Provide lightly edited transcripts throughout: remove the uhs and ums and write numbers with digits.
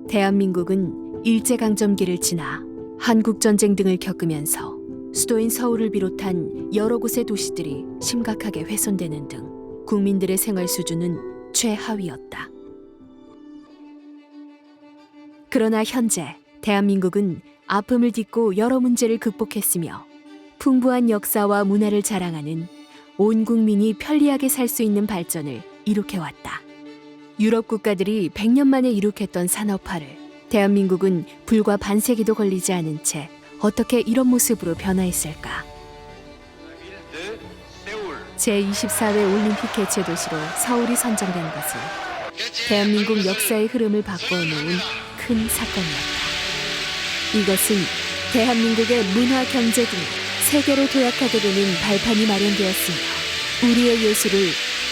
대한민국은 일제강점기를 지나 한국전쟁 등을 겪으면서 수도인 서울을 비롯한 여러 곳의 도시들이 심각하게 훼손되는 등 국민들의 생활 수준은 최하위였다. 그러나 현재 대한민국은 아픔을 딛고 여러 문제를 극복했으며 풍부한 역사와 문화를 자랑하는 온 국민이 편리하게 살 수 있는 발전을 이룩해왔다. 유럽 국가들이 100년 만에 이룩했던 산업화를 대한민국은 불과 반세기도 걸리지 않은 채 어떻게 이런 모습으로 변화했을까? 제24회 올림픽 개최 도시로 서울이 선정된 것은 대한민국 역사의 흐름을 바꿔놓은 큰 사건이었다. 이것은 대한민국의 문화, 경제 등 세계로 도약하게 되는 발판이 마련되었으며 우리의 예술을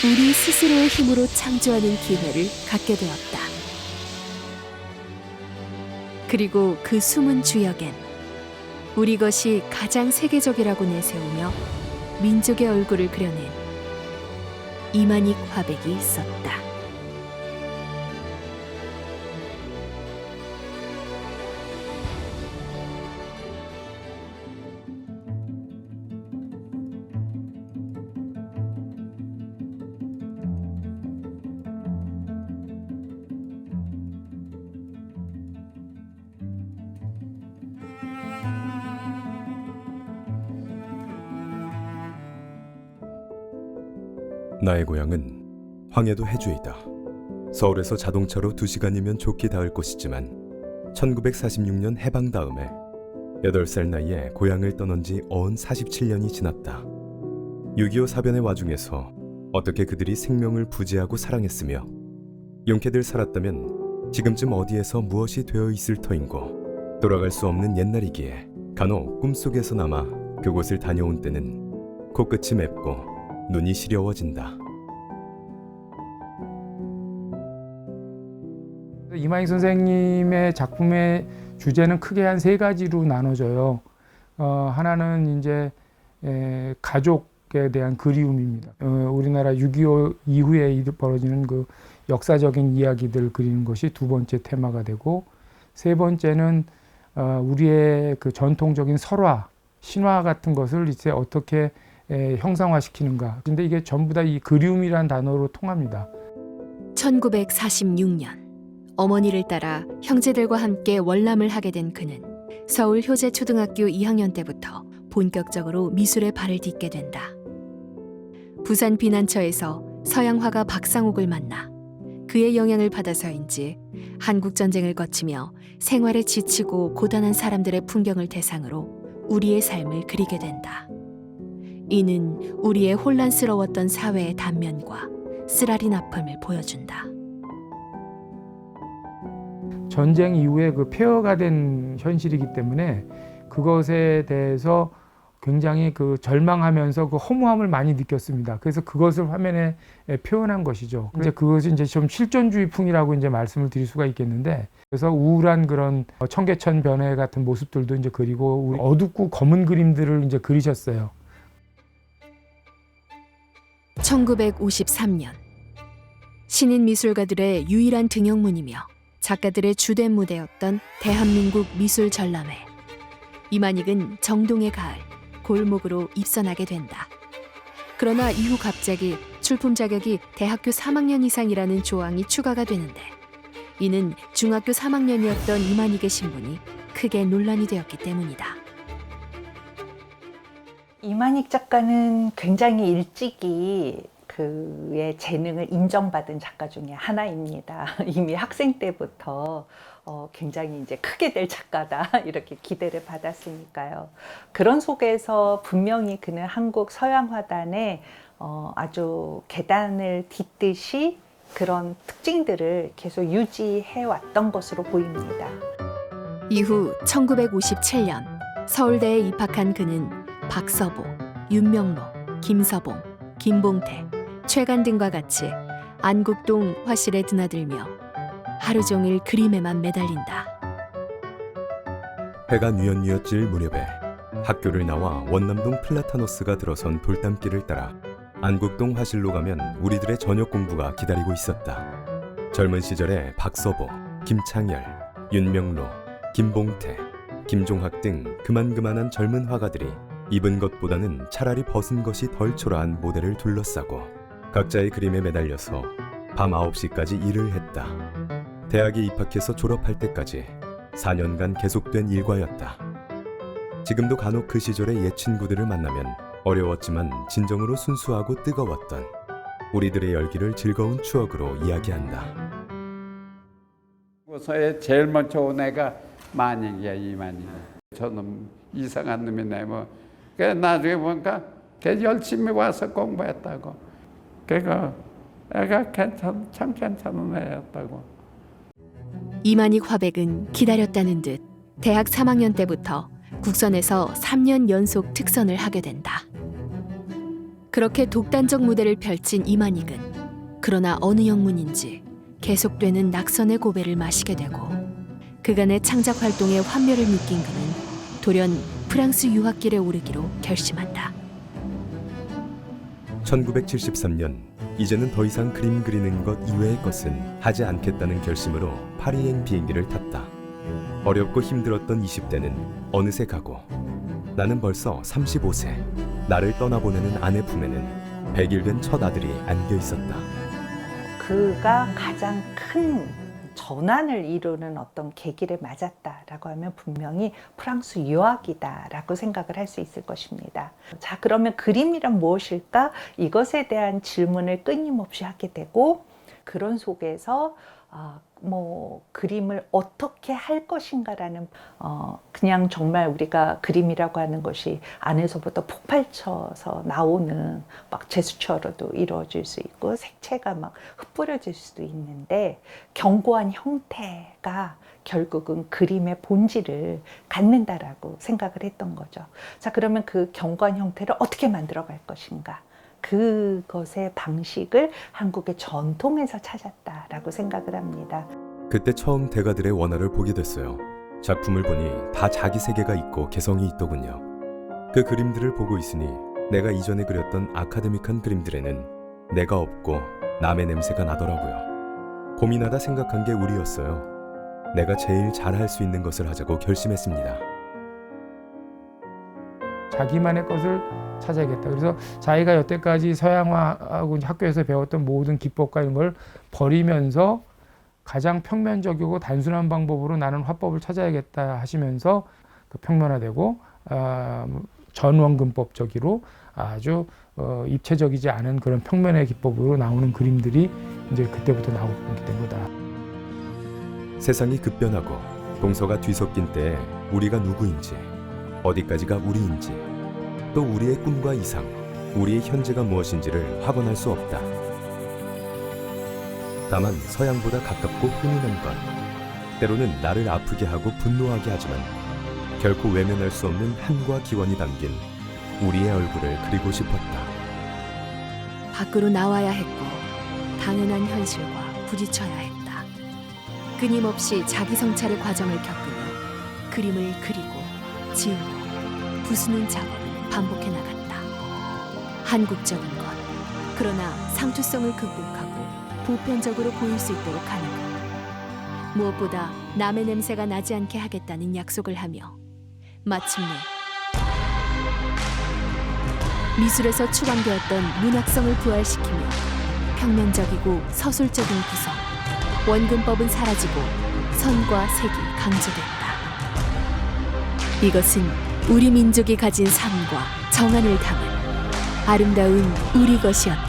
우리 스스로의 힘으로 창조하는 기회를 갖게 되었다. 그리고 그 숨은 주역엔 우리 것이 가장 세계적이라고 내세우며 민족의 얼굴을 그려낸 이만희 화백이 있었다. 나의 고향은 황해도 해주이다. 서울에서 자동차로 2시간이면 좋게 닿을 곳이지만 1946년 해방 다음에 8살 나이에 고향을 떠난 지 어언 47년이 지났다. 6.25 사변의 와중에서 어떻게 그들이 생명을 부지하고 사랑했으며 용케들 살았다면 지금쯤 어디에서 무엇이 되어 있을 터인고 돌아갈 수 없는 옛날이기에 간혹 꿈속에서나마 그곳을 다녀온 때는 코끝이 맵고 눈이 시려워진다. 이만희 선생님의 작품의 주제는 크게 한 3가지로 나눠져요. 하나는 이제 가족에 대한 그리움입니다. 우리나라 6.25 이후에 벌어지는 그 역사적인 이야기들을 그리는 것이 2번째 테마가 되고, 3번째는 우리의 그 전통적인 설화, 신화 같은 것을 이제 어떻게 형상화시키는가. 근데 이게 전부 다 이 그리움이란 단어로 통합니다. 1946년 어머니를 따라 형제들과 함께 월남을 하게 된 그는 서울 효재초등학교 2학년 때부터 본격적으로 미술에 발을 딛게 된다. 부산 비난처에서 서양 화가 박상옥을 만나 그의 영향을 받아서인지 한국전쟁을 거치며 생활에 지치고 고단한 사람들의 풍경을 대상으로 우리의 삶을 그리게 된다. 이는 우리의 혼란스러웠던 사회의 단면과 쓰라린 아픔을 보여준다. 전쟁 이후에 그 폐허가 된 현실이기 때문에 그것에 대해서 굉장히 그 절망하면서 그 허무함을 많이 느꼈습니다. 그래서 그것을 화면에 표현한 것이죠. 이제 그것이 이제 좀 실존주의풍이라고 이제 말씀을 드릴 수가 있겠는데, 그래서 우울한 그런 청계천 변해 같은 모습들도 이제 그리고 어둡고 검은 그림들을 이제 그리셨어요. 1953년 신인 미술가들의 유일한 등용문이며 작가들의 주된 무대였던 대한민국 미술 전람회. 이만익은 정동의 가을, 골목으로 입선하게 된다. 그러나 이후 갑자기 출품 자격이 대학교 3학년 이상이라는 조항이 추가가 되는데, 이는 중학교 3학년이었던 이만익의 신분이 크게 논란이 되었기 때문이다. 이만익 작가는 굉장히 일찍이 그의 재능을 인정받은 작가 중에 하나입니다. 이미 학생 때부터 굉장히 이제 크게 될 작가다 이렇게 기대를 받았으니까요. 그런 속에서 분명히 그는 한국 서양화단에 아주 계단을 딛듯이 그런 특징들을 계속 유지해 왔던 것으로 보입니다. 이후 1957년 서울대에 입학한 그는 박서보, 윤명로, 김서봉, 김봉태, 최간 등과 같이 안국동 화실에 드나들며 하루 종일 그림에만 매달린다. 해가 뉘엿뉘엿질 무렵에 학교를 나와 원남동 플라타노스가 들어선 돌담길을 따라 안국동 화실로 가면 우리들의 저녁 공부가 기다리고 있었다. 젊은 시절에 박서보, 김창열, 윤명로, 김봉태, 김종학 등 그만한 젊은 화가들이 입은 것보다는 차라리 벗은 것이 덜 초라한 모델을 둘러싸고 각자의 그림에 매달려서 밤 9시까지 일을 했다. 대학에 입학해서 졸업할 때까지 4년간 계속된 일과였다. 지금도 간혹 그 시절의 옛 친구들을 만나면 어려웠지만 진정으로 순수하고 뜨거웠던 우리들의 열기를 즐거운 추억으로 이야기한다. 서에 제일 먼저 온 애가 만익이야, 이만익. 저놈 이상한 놈이네 뭐. 그 나중에 보니까 걔 열심히 와서 공부했다고. 걔가 애가 참 괜찮은 애였다고. 이만익 화백은 기다렸다는 듯 대학 3학년 때부터 국선에서 3년 연속 특선을 하게 된다. 그렇게 독단적 무대를 펼친 이만익은 그러나 어느 영문인지 계속되는 낙선의 고배를 마시게 되고 그간의 창작 활동의 환멸을 느낀 그는 돌연 프랑스 유학길에 오르기로 결심한다. 1973년 이제는 더 이상 그림 그리는 것 이외의 것은 하지 않겠다는 결심으로 파리행 비행기를 탔다. 어렵고 힘들었던 20대는 어느새 가고 나는 벌써 35세. 나를 떠나보내는 아내 품에는 100일 된 첫 아들이 안겨 있었다. 그가 가장 큰 전환을 이루는 어떤 계기를 맞았다라고 하면 분명히 프랑스 유학이다라고 생각을 할 수 있을 것입니다. 자, 그러면 그림이란 무엇일까? 이것에 대한 질문을 끊임없이 하게 되고 그런 속에서 그림을 어떻게 할 것인가라는 그냥 정말 우리가 그림이라고 하는 것이 안에서부터 폭발쳐서 나오는 막 제스처로도 이루어질 수 있고 색채가 막 흩뿌려질 수도 있는데 견고한 형태가 결국은 그림의 본질을 갖는다라고 생각을 했던 거죠. 자, 그러면 그 견고한 형태를 어떻게 만들어 갈 것인가? 그것의 방식을 한국의 전통에서 찾았다라고 생각을 합니다. 그때 처음 대가들의 원화를 보게 됐어요. 작품을 보니 다 자기 세계가 있고 개성이 있더군요. 그 그림들을 보고 있으니 내가 이전에 그렸던 아카데믹한 그림들에는 내가 없고 남의 냄새가 나더라고요. 고민하다 생각한 게 우리였어요. 내가 제일 잘할 수 있는 것을 하자고 결심했습니다. 자기만의 것을 찾아야겠다. 그래서 자기가 여태까지 서양화하고 학교에서 배웠던 모든 기법과 이런 걸 버리면서 가장 평면적이고 단순한 방법으로 나는 화법을 찾아야겠다 하시면서 그 평면화되고 전원근법적으로 아주 입체적이지 않은 그런 평면의 기법으로 나오는 그림들이 이제 그때부터 나오게 된 거다. 세상이 급변하고 동서가 뒤섞인 때에 우리가 누구인지, 어디까지가 우리인지, 또 우리의 꿈과 이상, 우리의 현재가 무엇인지를 확언할 수 없다. 다만 서양보다 가깝고 훈훈한 건 때로는 나를 아프게 하고 분노하게 하지만 결코 외면할 수 없는 한과 기원이 담긴 우리의 얼굴을 그리고 싶었다. 밖으로 나와야 했고 당연한 현실과 부딪혀야 했다. 끊임없이 자기 성찰의 과정을 겪으며 그림을 그리고 지우고 부수는 작업을 반복해 나갔다. 한국적인 것, 그러나 상투성을 극복하고 보편적으로 보일 수 있도록 하는 것. 무엇보다 남의 냄새가 나지 않게 하겠다는 약속을 하며 마침내 미술에서 추방되었던 문학성을 부활시키며 평면적이고 서술적인 구성, 원근법은 사라지고 선과 색이 강조됐다. 이것은 우리 민족이 가진 삶과 정안을 담은 아름다운 우리 것이었다.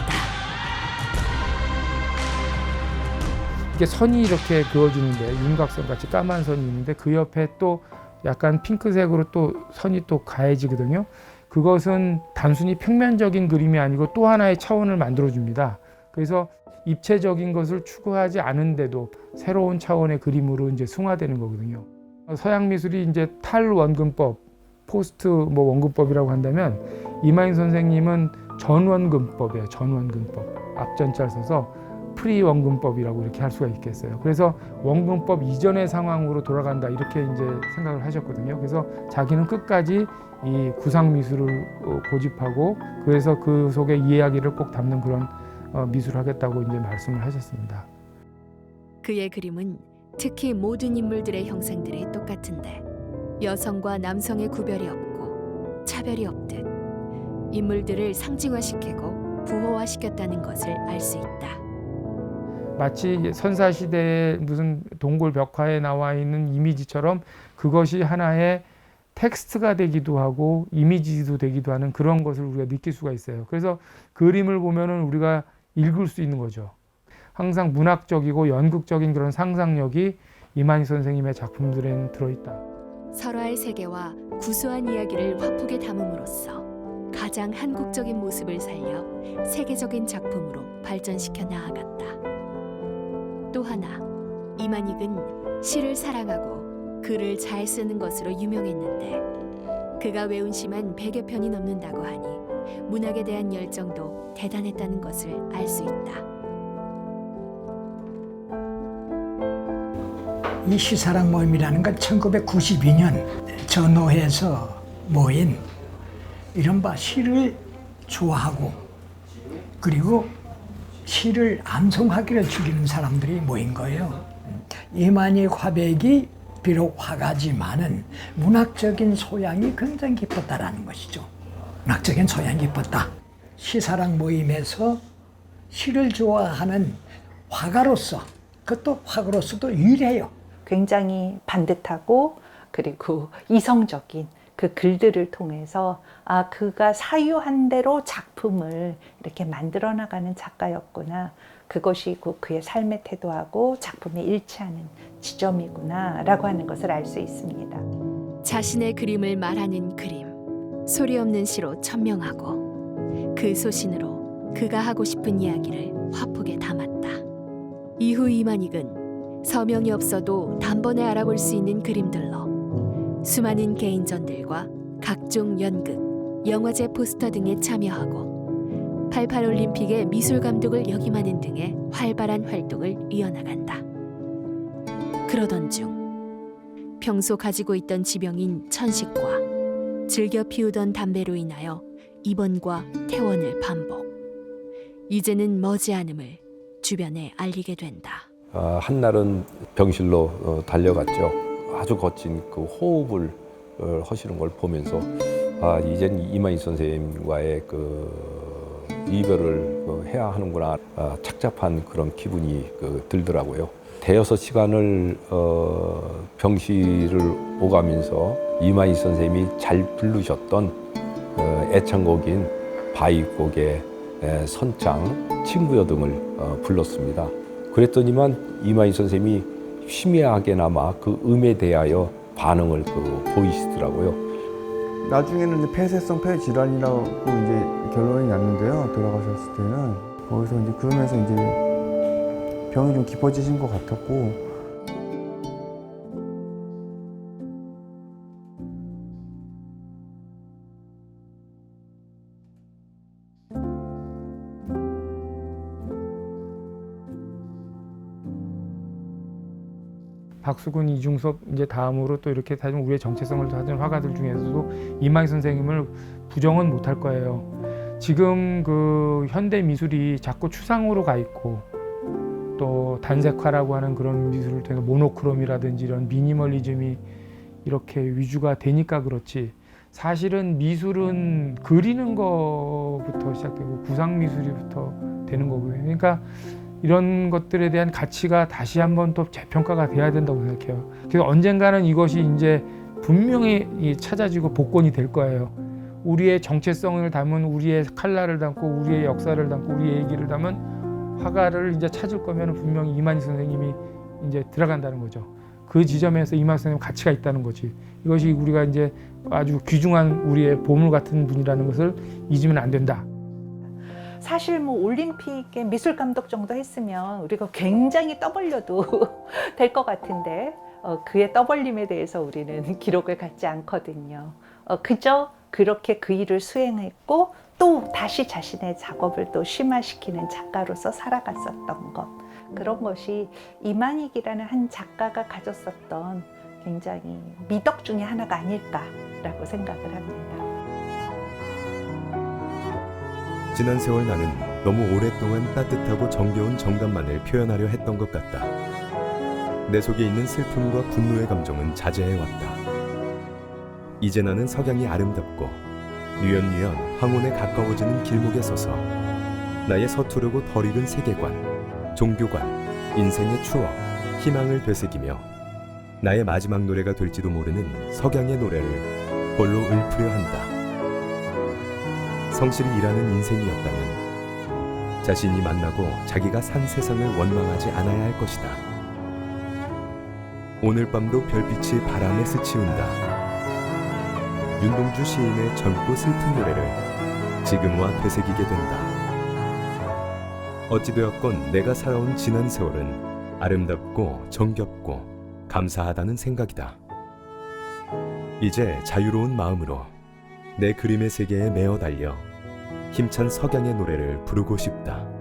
이게 선이 이렇게 그어지는데 윤곽선 같이 까만 선이 있는데 그 옆에 또 약간 핑크색으로 또 선이 또 가해지거든요. 그것은 단순히 평면적인 그림이 아니고 또 하나의 차원을 만들어줍니다. 그래서 입체적인 것을 추구하지 않은데도 새로운 차원의 그림으로 이제 승화되는 거거든요. 서양 미술이 이제 탈원근법, 포스트 원근법이라고 한다면 이만희 선생님은 전원근법이에요. 전원근법. 앞전자를 써서 프리원근법이라고 이렇게 할 수가 있겠어요. 그래서 원근법 이전의 상황으로 돌아간다 이렇게 이제 생각을 하셨거든요. 그래서 자기는 끝까지 이 구상 미술을 고집하고 그래서 그 속에 이야기를 꼭 담는 그런 미술을 하겠다고 이제 말씀을 하셨습니다. 그의 그림은 특히 모든 인물들의 형상들이 똑같은데 여성과 남성의 구별이 없고 차별이 없듯 인물들을 상징화시키고 부호화시켰다는 것을 알 수 있다. 마치 선사시대의 무슨 동굴 벽화에 나와 있는 이미지처럼 그것이 하나의 텍스트가 되기도 하고 이미지도 되기도 하는 그런 것을 우리가 느낄 수가 있어요. 그래서 그림을 보면은 우리가 읽을 수 있는 거죠. 항상 문학적이고 연극적인 그런 상상력이 이만희 선생님의 작품들에는 들어있다. 설화의 세계와 구수한 이야기를 화폭에 담음으로써 가장 한국적인 모습을 살려 세계적인 작품으로 발전시켜 나아갔다. 또 하나, 이만익은 시를 사랑하고 글을 잘 쓰는 것으로 유명했는데 그가 외운 시만 100여 편이 넘는다고 하니 문학에 대한 열정도 대단했다는 것을 알 수 있다. 이 시사랑 모임이라는 건 1992년 전호에서 모인 이른바 시를 좋아하고 그리고 시를 암송하기를 즐기는 사람들이 모인 거예요. 이만희 화백이 비록 화가지만은 문학적인 소양이 굉장히 깊었다라는 것이죠. 문학적인 소양이 깊었다. 시사랑 모임에서 시를 좋아하는 화가로서 그것도 화가로서도 유일해요. 굉장히 반듯하고 그리고 이성적인 그 글들을 통해서 그가 사유한 대로 작품을 이렇게 만들어 나가는 작가였구나. 그것이 그의 삶의 태도하고 작품에 일치하는 지점이구나 라고 하는 것을 알 수 있습니다. 자신의 그림을 말하는 그림, 소리 없는 시로 천명하고 그 소신으로 그가 하고 싶은 이야기를 화폭에 담았다. 이후 이만익은 서명이 없어도 단번에 알아볼 수 있는 그림들로 수많은 개인전들과 각종 연극, 영화제 포스터 등에 참여하고 88올림픽의 미술감독을 역임하는 등의 활발한 활동을 이어나간다. 그러던 중 평소 가지고 있던 지병인 천식과 즐겨 피우던 담배로 인하여 입원과 퇴원을 반복. 이제는 머지않음을 주변에 알리게 된다. 한날은 병실로 달려갔죠. 아주 거친 그 호흡을 하시는 걸 보면서 이젠 이만희 선생님과의 그 이별을 해야 하는구나 착잡한 그런 기분이 들더라고요. 대여섯 시간을 병실을 오가면서 이만희 선생님이 잘 부르셨던 애창곡인 바위곡의 선창, 친구여 등을 불렀습니다. 그랬더니만 이만희 선생님이 희미하게나마 그 음에 대하여 반응을 보이시더라고요. 나중에는 이제 폐쇄성 폐질환이라고 이제 결론이 났는데요. 돌아가셨을 때는 거기서 이제 그러면서 이제 병이 좀 깊어지신 것 같았고. 박수근, 이중섭 이제 다음으로 또 이렇게 사실 우리의 정체성을 가진 화가들 중에서도 이만희 선생님을 부정은 못할 거예요. 지금 그 현대 미술이 자꾸 추상으로 가 있고 또 단색화라고 하는 그런 미술을 통해서 모노크롬이라든지 이런 미니멀리즘이 이렇게 위주가 되니까 그렇지, 사실은 미술은 그리는 것부터 시작되고 구상 미술부터 되는 거고요. 그러니까 이런 것들에 대한 가치가 다시 한번 또 재평가가 돼야 된다고 생각해요. 그래서 언젠가는 이것이 이제 분명히 찾아지고 복권이 될 거예요. 우리의 정체성을 담은, 우리의 칼라를 담고, 우리의 역사를 담고, 우리의 얘기를 담은 화가를 이제 찾을 거면 분명히 이만희 선생님이 이제 들어간다는 거죠. 그 지점에서 이만희 선생님 가치가 있다는 거지. 이것이 우리가 이제 아주 귀중한 우리의 보물 같은 분이라는 것을 잊으면 안 된다. 사실 뭐 올림픽에 미술 감독 정도 했으면 우리가 굉장히 떠벌려도 될 것 같은데 그의 떠벌림에 대해서 우리는 기록을 갖지 않거든요. 그저 그렇게 그 일을 수행했고 또 다시 자신의 작업을 또 심화시키는 작가로서 살아갔었던 것, 그런 것이 이만익이라는 한 작가가 가졌었던 굉장히 미덕 중에 하나가 아닐까라고 생각을 합니다. 지난 세월 나는 너무 오랫동안 따뜻하고 정겨운 정감만을 표현하려 했던 것 같다. 내 속에 있는 슬픔과 분노의 감정은 자제해왔다. 이제 나는 석양이 아름답고 뉘연뉘연 황혼에 가까워지는 길목에 서서 나의 서투르고 덜 익은 세계관, 종교관, 인생의 추억, 희망을 되새기며 나의 마지막 노래가 될지도 모르는 석양의 노래를 홀로 읊으려 한다. 성실히 일하는 인생이었다면 자신이 만나고 자기가 산 세상을 원망하지 않아야 할 것이다. 오늘 밤도 별빛이 바람에 스치운다. 윤동주 시인의 젊고 슬픈 노래를 지금와 되새기게 된다. 어찌되었건 내가 살아온 지난 세월은 아름답고 정겹고 감사하다는 생각이다. 이제 자유로운 마음으로 내 그림의 세계에 메어 달려 힘찬 석양의 노래를 부르고 싶다.